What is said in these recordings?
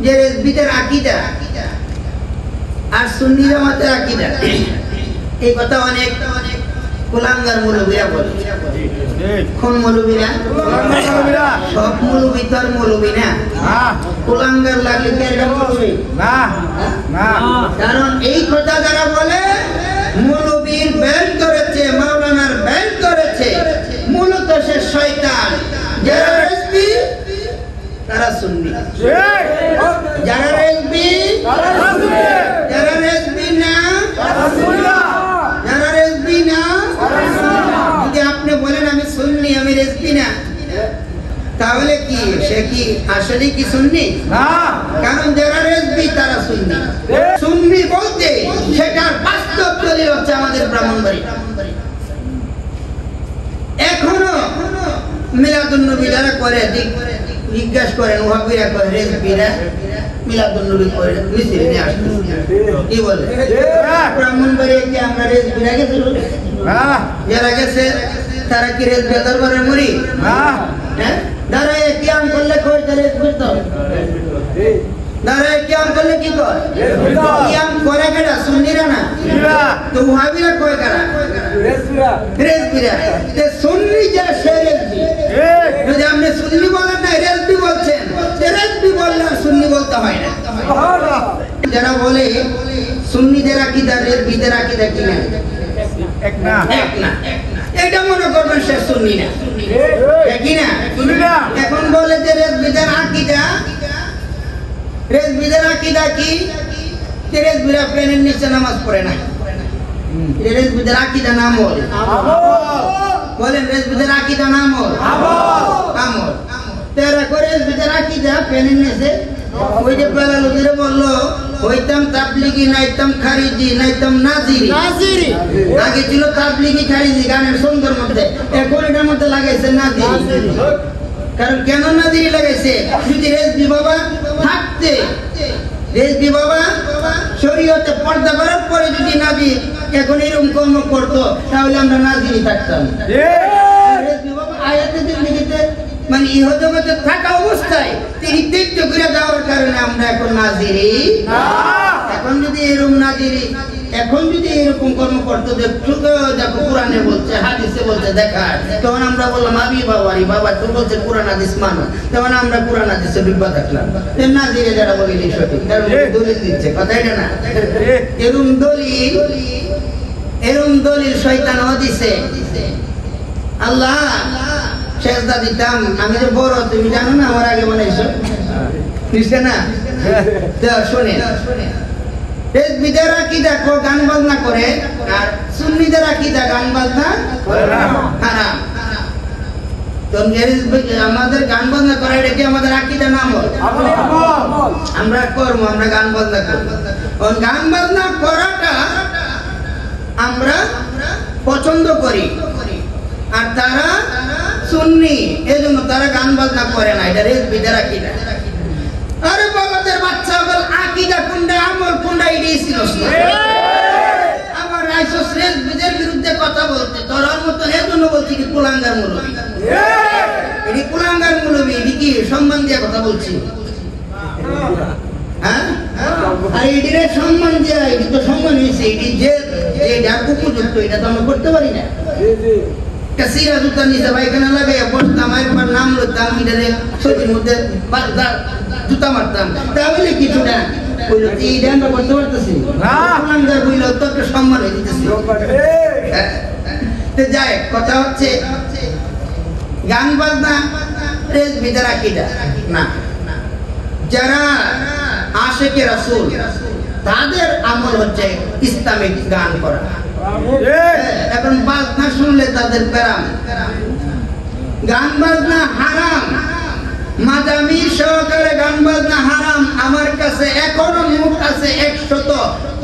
যে রেজবিদের আকীদা আর সুন্নি জামাতের আকীদা এই কথা অনেক কুলাঙ্গার মৌলবীরা বলে। কোন মৌলবীরা? সব মৌলবী তো আর মৌলবী না, কুলাঙ্গার লাগলে কি একটা মৌলবী না। কারণ এই কথা যারা বলে মৌলবীর ব্যান করেছে, মাওলানার ব্যান করেছে, মূলত সে শয়তান। যারা রেজবি তারা সুন্নি, যারা রেজবি যারা রেজবি না যারা রেজবি না। যদি আপনি বলেন আমি সুন্নি আমি রেজবি না, তাহলে কি সে কি আসলে কি সুন্নি? কারণ যারা রেজবি তারা সুন্নি। সুন্নি বলতে সেটার বাস্তব দলিল হচ্ছে আমাদের ব্রাহ্মণবাড়ি। এখনো মিলাদুন নবী যারা করে জিজ্ঞাসা করেন ওয়াহাবিরা করে রেজবিরা মিলাদুন নবী করে মিছিল নিয়ে আসতে কি বলে? ব্রাহ্মণবাড়ি কি আমরা রেজবিরা গেছিল? যারা গেছে তারা কি রেজবি দরবারে মুড়ি দাঁড়ায় কিয়াম করলে কই তাহলে বুঝতো দাঁড়ায় কিয়াম করলে কি কয়? কিয়াম করে কেডা? সুন্নিরা না তো ওয়াহাবিরা কয় কারা? রেজবিরা। তে সুন্নি যা সে রেজবি। যদি আপনি সুন্নি বলেন না রেজবি বলছেন, রেজবি বললে সুন্নি বলতে হয় না। যারা বলে সুন্নিদের আকীদা রেজবিদের আকীদা কি না? এক না, এক না। এটা মনে করবেন সে সুন্নি না, কি না? এখন বলে যে রেজবিদের আকীদা, রেজবিদের আকীদা কি? রেজবিরা প্লেনের নিচে নামাজ পড়ে না। রেজবিদের আকীদা নাম বলেন, রেজবিদের আকীদা নাম আমল। তেরা করে রেজবিদের আকীদা প্লেনের নিচে ওই যে বেলালুদ্দিন বললো হইতাম তাবলিগি নাইতাম খারিজি নাইতাম নাজিরি। আগে ছিল তাবলিগি খারিজি গানের সুন্দর মধ্যে, এখন এটার মধ্যে লাগাইছে নাজিরি। কারণ কেন নাজিরি লাগাইছে? যদি রেজবি বাবা থাকতে, রেজবি বাবা শরীয়তে পর্দা করার পরে যদি নাজি এখন এরকম কর্ম করতো তাহলে আমরা নাজিরি থাকতাম। রেজবি বাবা আয়াতে জিন্দেগিতে মানে ইহ জগতে থাকা অবস্থায় তিনি ত্যায্য করে যাওয়ার কারণে আমরা এখন নাজিরি। এখন যদি এরকম নাজিরি, এখন যদি এরকম কর্ম করতো দেখো কোরআনে বলছে হাদিসে বলছে দেখায়, তখন আমরা বললাম আমি বাবারি বাবা তো বলছে কোরআন হাদিস মানো, তখন আমরা কোরআন হাদিসে বিপদ থাকলাম। নাজিরে যারা বলিনি সঠিক, কারণ দলিল দিচ্ছে কথা এটা না। এরম দলিল শয়তানও দিছে। আল্লাহ সেজদা দিতাম আমি যে বড়, তুমি জানো না আমার আগে বানাইছো নিশ্চয় না? শোনে রেজবিদের আকীদা গান বাজনা করে আর সুন্নিদের আকীদা গান বাজনা হারাম। তো আমাদের গান বাজনা করা এটা কি আমাদের আকীদা নাম? আমরা করবো, আমরা গান বাজনা করবো। গান বাজনা করাটা আমরা পছন্দ করি আর তারা সুন্নি, এজন্য তারা গান বাজনা করে না। এটা রেজবিদের আকীদা। আরে বাবাদের বাচ্চা বল আকীদা কোনটা আমল কোনটা এটাই ছিল না। আমার রাইসস রেজবিদের বিরুদ্ধে কথা বলতে তোরার মতো, এজন্য বলছি কি কুলাঙ্গার মৌলবী। এটি কুলাঙ্গার মৌলবী, এটি কি সম্মান দিয়ে কথা বলছি? হ্যাঁ, আর এটির সম্মান দেওয়া, এটি তো সম্মান হয়েছে, এটি যে যার উপযুক্ত এটা তো আমরা করতে পারি না। কাসিরা জুতা নিচে পায়খানা লাগাইয়া বসতাম, একবার নাম লইতাম এটারে ছবির মধ্যে জুতা মারতাম, তাহলে কিছু না বললো এইটা আমরা করতে পারতেছি না। বললো তো একটা সম্মান হয়ে দিতেছি। যাই কথা হচ্ছে গান বাজনা রেজবিদের আকীদা না। যারা আশিকে রাসূল তাদের আমল হচ্ছে ইসলামিক গান করা। এখন বাজনা শুনলে তাদের প্যারাম। গান বাজনা হারাম, মাদামি সহকারে গান বাজনা হারাম। আমার কাছে এখনো নোট আছে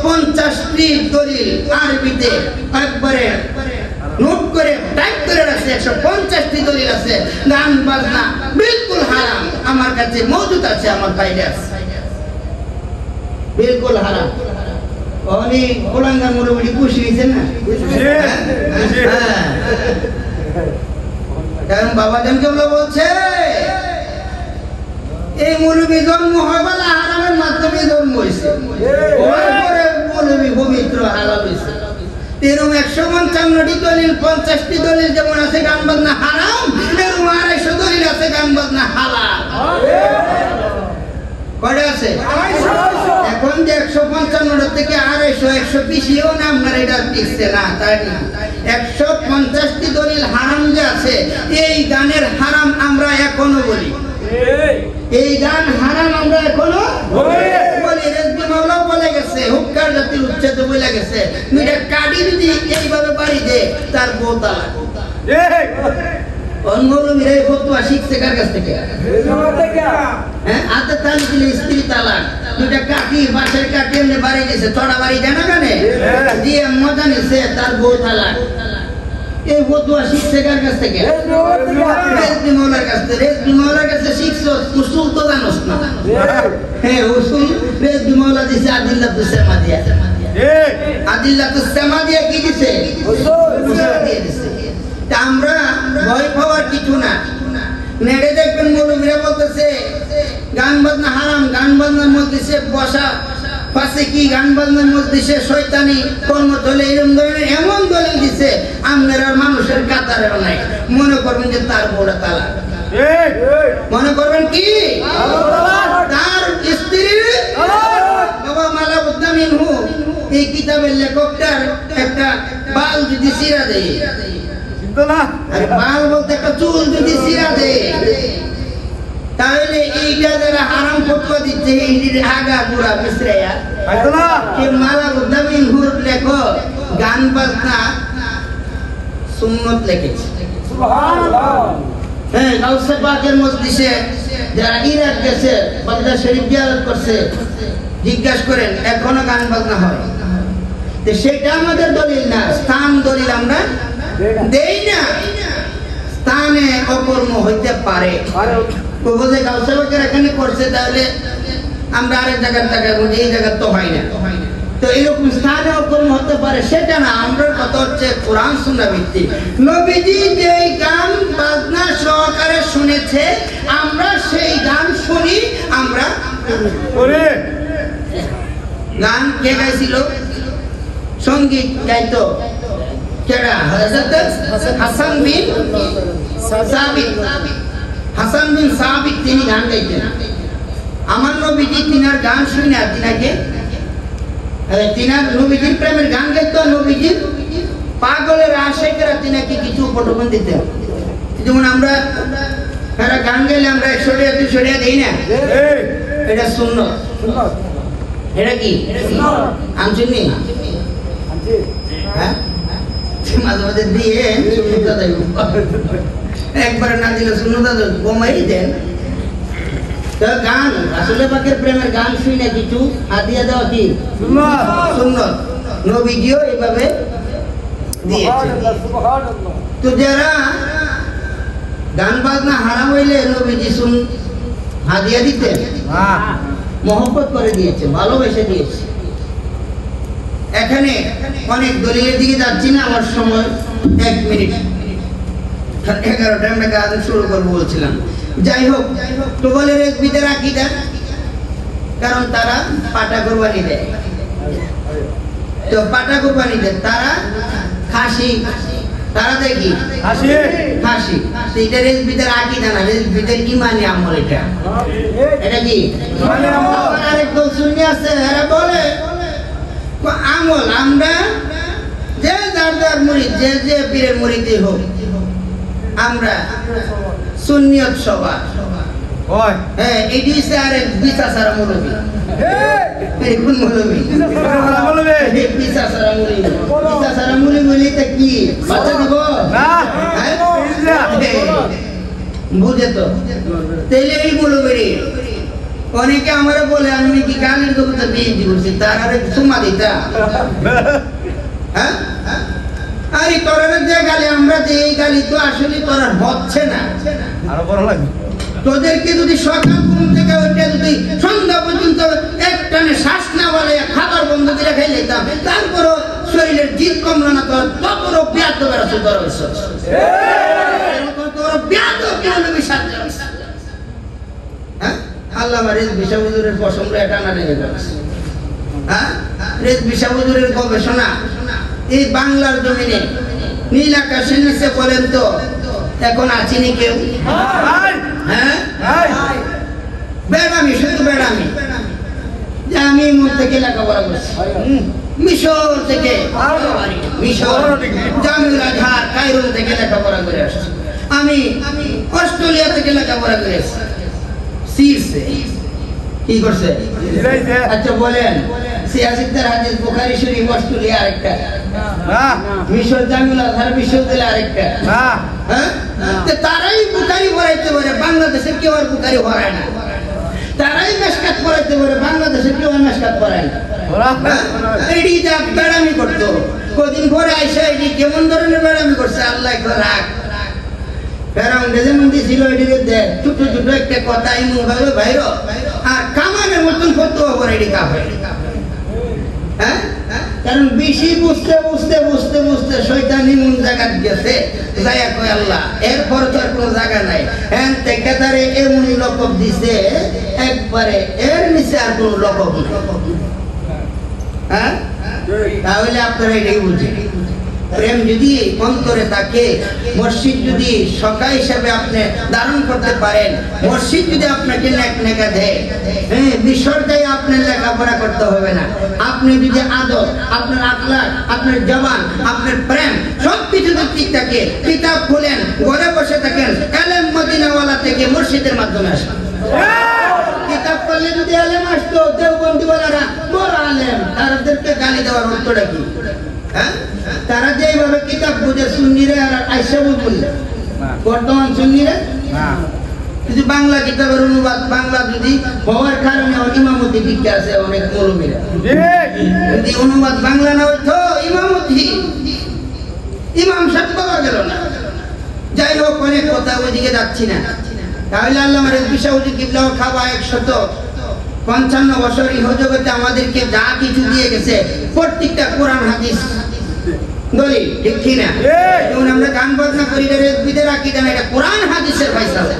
150টি দলিল আরবিতে, একবারে নোট করে টাইপ করে রাখছে 150টি দলিল আছে। গান বাজনা বিলকুল হারাম, আমার কাছে মজুদ আছে, আমার ফাইলে আছে, বিলকুল হারাম। অনেক গোলাঙ্গার মোটামুটি খুশি হয়েছে না? কারণ বাবা জান কেবল বলছে এই মৌলবী জন্ম হয় বলা এরকম 155টি দলিল 50টি দলিল যেমন আছে গান বাজনা হারাম, এরকম 250 দলিল আছে গান বাজনা হালাল। কয়টা আছে? এখন যে 155 থেকে 250 120ও না আপনার এটা টিকছে না, তাই না? 150টি দলিল হারাম যে আছে, এই গানের হারাম আমরা এখনো বলি। এই গান হারাম আমরা এখনো বলি। রেজবি মাওলাও বলে গেছে, হুক্কার জাতির উচ্ছেদ বলে গেছে, দুইটা কাটি যদি এইভাবে বাড়ি দে তার বউ তালাক। অনমৌলবীরা এই ফতোয়া শিখছে কার কাছ থেকে? হ্যাঁ, হাতে তালি দিলে স্ত্রী তালাক। দুইটা কাটি বাঁশের কাটি এমনি বাড়ি দিয়েছে, চড়া বাড়ি দেয় না কানে দিয়ে মজা নিছে, তার বউ তালাক। এই ফতোয়া শিখছে কার কাছ থেকে? রেজবি মাওলার কাছ থেকে। রেজবি মাওলার কাছে শিখছো, উসুল তো জানোস না। হ্যাঁ, উসুল রেজবি মাওলা দিছে আদিল্লাতুস সামাদিয়া। আদিল্লাতুস সামাদিয়া কি দিছে? উসুল দিয়ে দিছে। আমরা ভয় পাওয়ার কিছু না। নেড়ে দেখবেন মৌলবীরা বলতেছে গান বাজনা হারাম, গান বাজনার মধ্যে সে বসা পাশে কি গান বাজনার মধ্যে সে শয়তানি কর্ম চলে, এরকম ধরনের এমন দলিল দিছে আপনারা মানুষের কাতারেও নাই। মনে করবেন যে তার বউরা তালাক, মনে করবেন কি তার স্ত্রী বাবা মালা উদ্দামিনহু। এই কিতাবের লেখকটার একটা বাল যদি সিরা দেয়, আরে বাল বলতে একটা চুল যদি সিরা দেয়, তাহলে এইটা যারা হারাম ফতোয়া দিচ্ছে এই আগা গুড়া মিশ্রেয়া কে মালা উদ্দামিনহুর লেখক গান বাজনা সুন্নত লিখেছে। হ্যাঁ, গাউসে পাকের মজলিসে যারা ইরাক গেছে, বাগদাদ শরীফ জিয়ারত করছে, জিজ্ঞাসা করেন এখনো গান বাজনা হয়? তো সেটা আমাদের দলিল না, স্থান দলিল আমরা দেই না। স্থানে অকর্ম হইতে পারে, যে গাউসে পাকের এখানে করছে, তাহলে আমরা আরেক জায়গার টাকা বলি এই জায়গার তো হয় না। তো এরকম স্থানে অকর্ম হতে পারে, সেটা না। আমরা কথা হচ্ছে কোরআন সুন্নাহ ভিত্তিক। নবীজি যেই গান বাজনা সহকারে শুনেছে, আমরা সেই গান শুনি, আমরা করি। গান কে গাইছিল? সঙ্গীত গাইতো কেডা? হযরত হাসান বিন সাবিত। হাসান বিন সাবিত তিনি গান গাইতেন। আমার নবীজি তিনার গান শুনে তিনাকে তিনার নবীজির প্রেমের গান গাইতো। নবীজির পাগলের আশিকরা তিনাকে কিছু উপঢৌকন দিতেন। যেমন আমরা যারা গান গাইলে আমরা 100 টাকা 200 টাকা দেই না, এটা সুন্নাত। এটা কি আনছুনি? হ্যাঁ, মাঝে মাঝে দিয়ে সুন্নাত দেব, একবার না দিলে সুন্নাত কমাই দেন। তো গান রাসূলের পাকের প্রেমের গান শুনে কিছু হাদিয়া দেওয়া কি সুন্নাত। নবীজিও এইভাবে দিয়েছে। তো যারা গান বাজনা হারাম হইলে নবীজি হাদিয়া দিতেন, মহব্বত করে দিয়েছে, ভালোবেসে দিয়েছে। এখানে অনেক দলিলের দিকে যাচ্ছি না, আমার সময় 1 মিনিট, 11টা আমরা গান শুরু করবো বলছিলাম। যাই হোক, তো বলে রেজবিদের আকীদা, কারণ তারা পাটা কুরবানি দেয়। তো পাটা কুরবানি দেয় তারা, খাসি তারা দেখি খাসি। এটা রেজবিদের আকীদা না, রেজবিদের ঈমানি আমল। এটা কি আরেক দল সুন্নি আছে, এরা বলে আমল আমরা যে যার যার মুরিদ, যে যে পীরের মুরিদই হোক, আমরা সুন্নিয়ত সবার। হ্যাঁ, এটি হচ্ছে আরেক বিচাসারা মৌলবী। কোন মৌলবী? বিচাসারা মৌলবী। বিচাসারা মৌলবী বলিতে কি বাচ্চা দিব? বুঝে তো? তাইলে এই মৌলবী অনেকে আমার বলে আমি কি গানের জগতে বিয়ে করছি, তার আরে সুমা দিতা। হ্যাঁ, আরে তোরার যে গালি আমরা যে এই গালি তো আসলে তোরার হচ্ছে না, আরো বড় লাগে। তোদেরকে যদি সকাল ঘুম থেকে ওইটা যদি সন্ধ্যা পর্যন্ত একটানে শ্বাস না বলে খাবার বন্ধ করে খাই নিতাম, তারপরও শরীরের জিদ কমলো না, তোর ততরও ব্যাধ বেড়াচ্ছে। তোর ব্যাধ বিশ্বাস। হ্যাঁ, আল্লাহ রেজবি শাহ হুজুরের পছন্দ এটা না লেগে গেছে। হ্যাঁ, রেজবি শাহ হুজুরের গবেষণা এই বাংলার জমিনে নীল আকাশের নিচে বলেন তো এখন আছিনি কেউ? হ্যাঁ, বেড়ামি, শুধু বেড়ামি যে আমি মন থেকে লেখাপড়া করছি, মিশর থেকে, মিশর জামিউল আজহার কায়রো থেকে লেখাপড়া করে আসছি, আমি অস্ট্রেলিয়া থেকে লেখাপড়া করে আসছি। শীর্ষে কি করছে? আচ্ছা বলেন, সিয়াসিদ্দার হাদিস বুখারী শরীফ অস্ট্রেলিয়া আরেকটা, মিশর জামিউল আজহার বিশ্ববিদ্যালয় আরেকটা। হ্যাঁ, তারাই বুখারী পড়াইতে পারে, বাংলাদেশের কেউ আর বুখারী পড়ায় না। তারাই মেশকাত পড়াইতে পারে, বাংলাদেশের কেউ মেশকাত পড়ায় না। এডি যা বেড়ামি করতো, কদিন পরে আইসা এডি কেমন ধরনের বেড়ামি করছে আল্লাহ রাখ। ফেরাউন যেমন দিছিল এদিকে দেখ, ছোট ছোট একটা কথা এমন ভাবে বাইর আর কামানের মতন ফতোয়া করে এডি কাফে। হ্যাঁ, কারণ বেশি বুঝতে বুঝতে বুঝতে বুঝতে শয়তান এমন জায়গা গেছে যাইয়া কয় আল্লাহ এরপর তো আর কোনো জায়গা নাই। হ্যাঁ, তেকাদারে এমনই লকব দিছে একবারে এর নিচে আর কোনো লকব নাই। হ্যাঁ, তাহলে আপনারা এটাই বুঝেন, প্রেম যদি অন্তরে থাকে, মসজিদ যদি সখা হিসাবে আপনি ধারণ করতে পারেন, মসজিদ যদি আপনাকে নেকা দেয়, হ্যাঁ, বিষয়টাই আপনার লেখাপড়া করতে হবে না। আপনি যদি আদব, আপনার আখলাক, আপনার জবান, আপনার প্রেম সবকিছু ঠিক থাকে, কিতাব খুলেন, ঘরে বসে থাকেন, এলেম মদিনাওয়ালা থেকে মসজিদের মাধ্যমে আসেন। কিতাব পড়লে যদি আলেম আসতো, দেওবন্দিওয়ালারা বড় আলেম, তাদেরকে গালি দেওয়ার অর্থটা কি? হ্যাঁ, তারা যেভাবে কিতাব বুঝে সুন্নিরা আর আইসা বলবেন বর্তমান সুন্নিরা যদি বাংলা কিতাবের অনুবাদ বাংলা যদি হওয়ার কারণে ইমামতি দিকটা আছে অনেক মৌলবীরা, যদি অনুবাদ বাংলা না হতো ইমামতি ইমাম সাহেব পাওয়া গেল না। যাই হোক, অনেক কথা ওইদিকে যাচ্ছি না। তাহলে আল্লামা রেজভী সাহেব কিবলা খাওয়া 155 বছর ইহজগতে আমাদেরকে যা কিছু দিয়ে গেছে প্রত্যেকটা কোরআন হাদিস দলিল, ঠিক কি না? যেমন আমরা গান বাজনা করি রেজভীদের আকীদা না, এটা কোরআন হাদিসের ফয়সালা,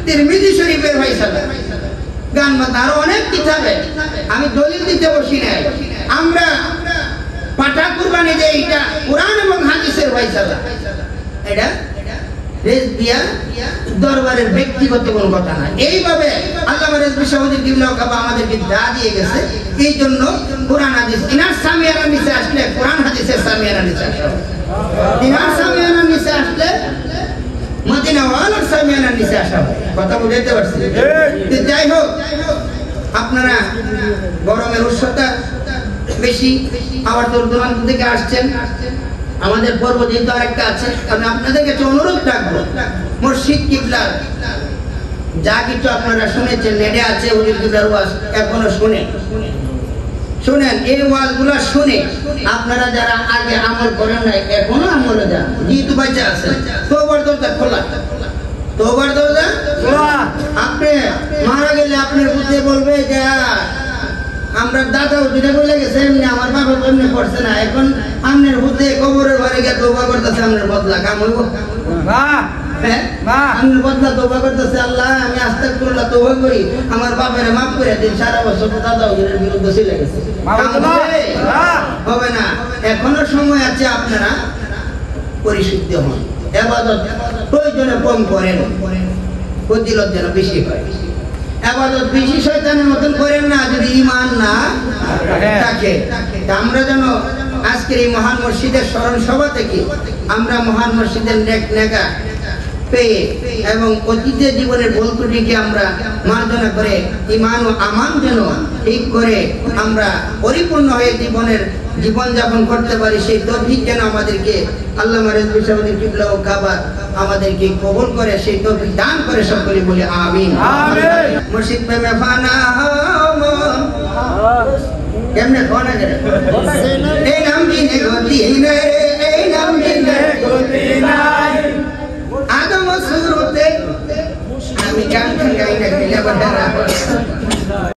তিরমিজি শরীফের ফয়সালা। গান বাজনা আরো অনেক কিতাবে, আমি দলিল দিতে বসি নাই। আমরা পাটা কুরবানি দেই, এটা কোরআন এবং হাদিসের ফয়সালা। এটা রেজভিয়া দরবারের ব্যক্তিগত কোনো কথা না। এইভাবে আল্লামা রেজভী সাহেব কিবলা কাবা আমাদেরকে যা দিয়ে গেছে, এই জন্য কোরআন হাদিস ইনার সামিয়ানার নিচে আসলে কোরআন হাদিসের সামিয়ানার নিচে আসে, ইনার সামিয়ানার নিচে আসলে মদিনাওয়ালার সামিয়ানার নিচে আসা। কথা বুঝাইতে পারছি? যাই হোক, আপনারা গরমের উষ্ণতা বেশি, আবার দূর দূরান্ত থেকে আসছেন, আমাদের পর্ব যেহেতু আরেকটা আছে, আমি আপনাদের কাছে অনুরোধ রাখবো, মসজিদ কিবলার যা কিছু আপনারা শুনেছেন, নেটে আছে হুজুর কিবলার ওয়াজ, এখনো শুনেন। এই ওয়াজগুলো শুনে আপনারা যারা আগে আমল করেন নাই, এখনো আমলে যান, যেহেতু বাচ্চা আছে। তওবার দরজা খোলা, তওবার দরজা খোলা। আপনি মারা গেলে আপনার বুঝতে বলবে যে আমরা দাদাও যেটা বলে গেছে এমনি আমার বাবা এমনি করছে না, এখন আপনার হুদে কবরের ঘরে গিয়ে তওবা করতেছে, আপনার বদলা কাম হইব না? আপনার বদলা তওবা করতেছে, আল্লাহ আমি আস্তাগফিরুল্লাহ তওবা করি, আমার বাবারে মাফ করে দিন, সারা বছর দাদা হুজুরের বিরুদ্ধে চলে গেছে, হবে না। এখনো সময় আছে, আপনারা পরিশুদ্ধ হন, ইবাদত প্রয়োজনে কম করেন, ফজিলত যেন বেশি হয়। ইবাদত বেশি শয়তানের মতন করেন না যদি ঈমান না থাকে। আমরা যেন আজকের এই মহান মসজিদের স্মরণ সভা থেকে আমরা মহান মসজিদের নেকা পেয়ে এবং অতীতের জীবনের ভুল ত্রুটিকে আমরা মার্জনা করে ঈমান ও আমান যেন ঠিক করে আমরা পরিপূর্ণ হয়ে জীবনযাপন করতে পারি, সেই তৌফিক যেন আমাদেরকে আল্লামা রেজভী সাহেব কিবলা ও কাবা আমাদেরকে কবুল করে, সেই তৌফিক দান করে সকলে বলি আমিন। মুর্শিদ প্রেমে ফানা কেমনে কোনা করে এই নাম দিনে গতি নাই, এই নাম দিনে গতি নাই, আদম শুরুতে আমি গান গাই না দিলে বড়